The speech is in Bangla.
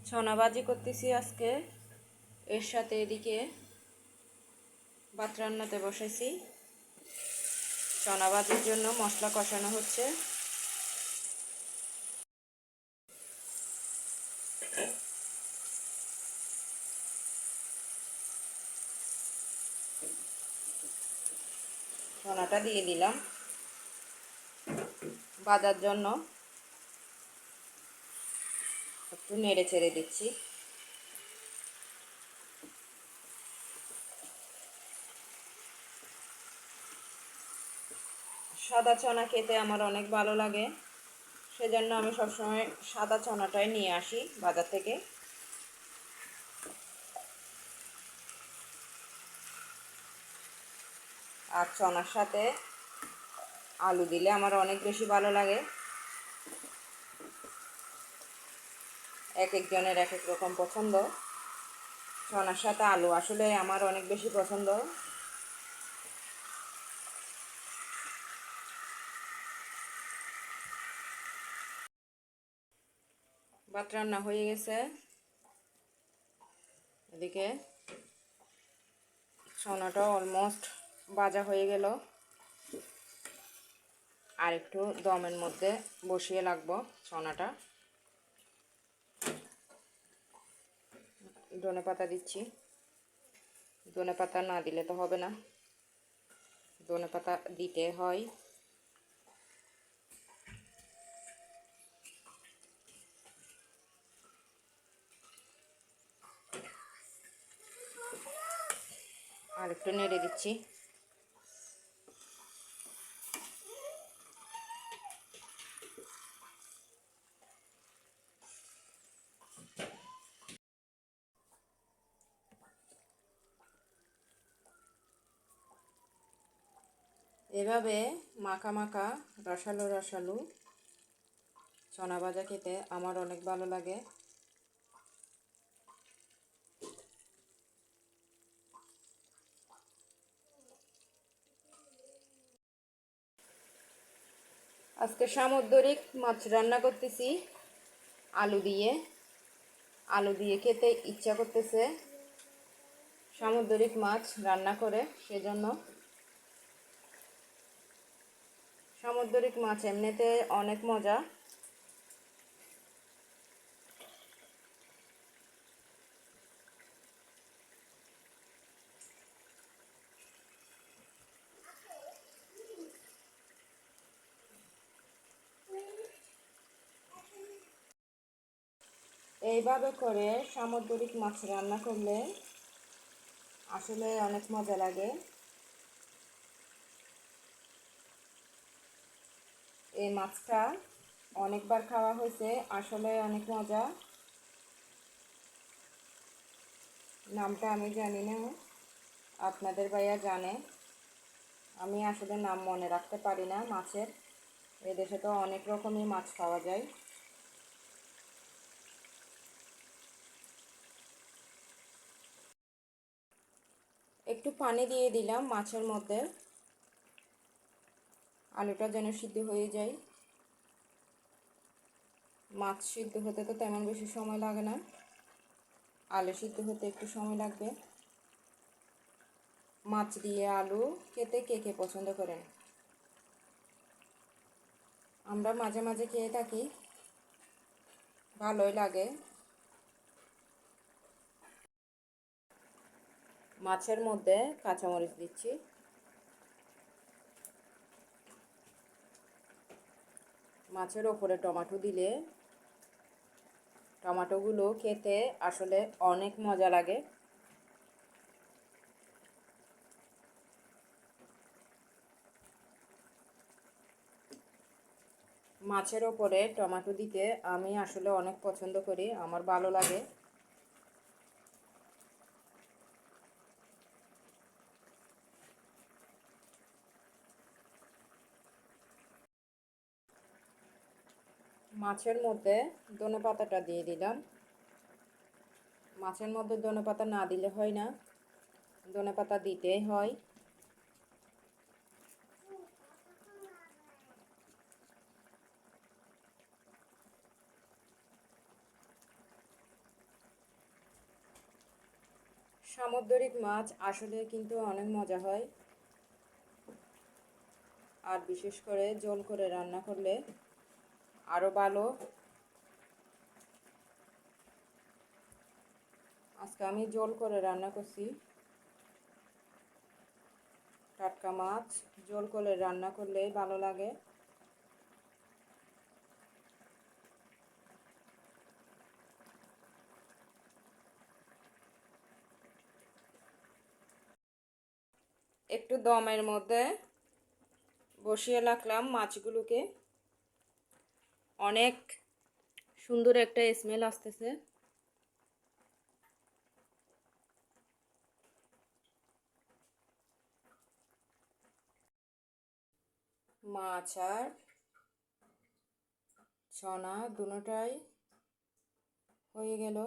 ছনা ভাজি করতেছি আজকে। এর সাথে এদিকে ভাত রান্নাতে বসাইছি। ছনা ভাজির জন্য মশলা কষানো হচ্ছে। ছনাটা দিয়ে দিলাম ভাজার জন্য, একটু নেড়ে চেড়ে দিচ্ছি। সাদা ছনা খেতে আমার অনেক ভালো লাগে, সেজন্য আমি সবসময় সাদা ছনাটাই নিয়ে আসি বাজার থেকে। আর ছনার সাথে আলু দিলে আমার অনেক বেশি ভালো লাগে। এক একজনের এক এক রকম পছন্দ। ছনার সাথে আলু আসলে আমার অনেক বেশি পছন্দ। ভাত রান্না হয়ে গেছে। এদিকে ছনাটা অলমোস্ট ভাজা হয়ে গেল। আর একটু দমের মধ্যে বসিয়ে রাখবো ছনাটা। ধনেপাতা দিচ্ছি। ধনেপাতা না দিলে তো হবে না, ধনেপাতা দিতে হয়। আর একটু নেড়ে দিচ্ছি। এভাবে মাখা মাখা রসালো রসালো ছনা ভাজা খেতে আমার অনেক ভালো লাগে। আজকে সামুদ্রিক মাছ রান্না করতেছি আলু দিয়ে। আলু দিয়ে খেতে ইচ্ছা করতেছে সামুদ্রিক মাছ রান্না করে, সেজন্য। সামুদ্রিক মাছ এমনিতে অনেক মজা। এইভাবে করে সামুদ্রিক মাছ রান্না করলে আসলে অনেক মজা লাগে। এই মাছটা অনেকবার খাওয়া হয়েছে, আসলে অনেক মজা। নামটা আমি জানি না, আপনাদের ভাইয়া জানে। আমি আসলে নাম মনে রাখতে পারি না মাছের। এদেশে তো অনেক রকমই মাছ পাওয়া যায়। একটু পানি দিয়ে দিলাম মাছের মধ্যে, আলুটা যেন সিদ্ধ হয়ে যায়। মাছ সিদ্ধ হতে তো তেমন বেশি সময় লাগে না, আলু সিদ্ধ হতে একটু সময় লাগবে। মাছ দিয়ে আলু খেতে কে কে পছন্দ করেন? আমরা মাঝে মাঝে খেয়ে থাকি, ভালোই লাগে। মাছের মধ্যে কাঁচামরিচ দিচ্ছি। মাছের ওপরে টমেটো দিলে টমেটোগুলো খেতে আসলে অনেক মজা লাগে। মাছের ওপরে টমেটো দিতে আমি আসলে অনেক পছন্দ করি, আমার ভালো লাগে। মাছের মধ্যে ধনেপাতাটা দিয়ে দিলাম। মাছের মধ্যে ধনেপাতা না দিলে হয় না, ধনেপাতা দিতেই হয়। সামুদ্রিক মাছ আসলে কিন্তু অনেক মজা হয়, আর বিশেষ করে ঝোল করে রান্না করলে আরও ভালো। আজকে আমি ঝোল করে রান্না করছি টাটকা মাছ। ঝোল করে রান্না করলেই ভালো লাগে। একটু দমের মধ্যে বসিয়ে রাখলাম মাছগুলোকে। অনেক সুন্দর একটা স্মেল আসতেছে। মাছ আর চনা দুটোটাই হয়ে গেল।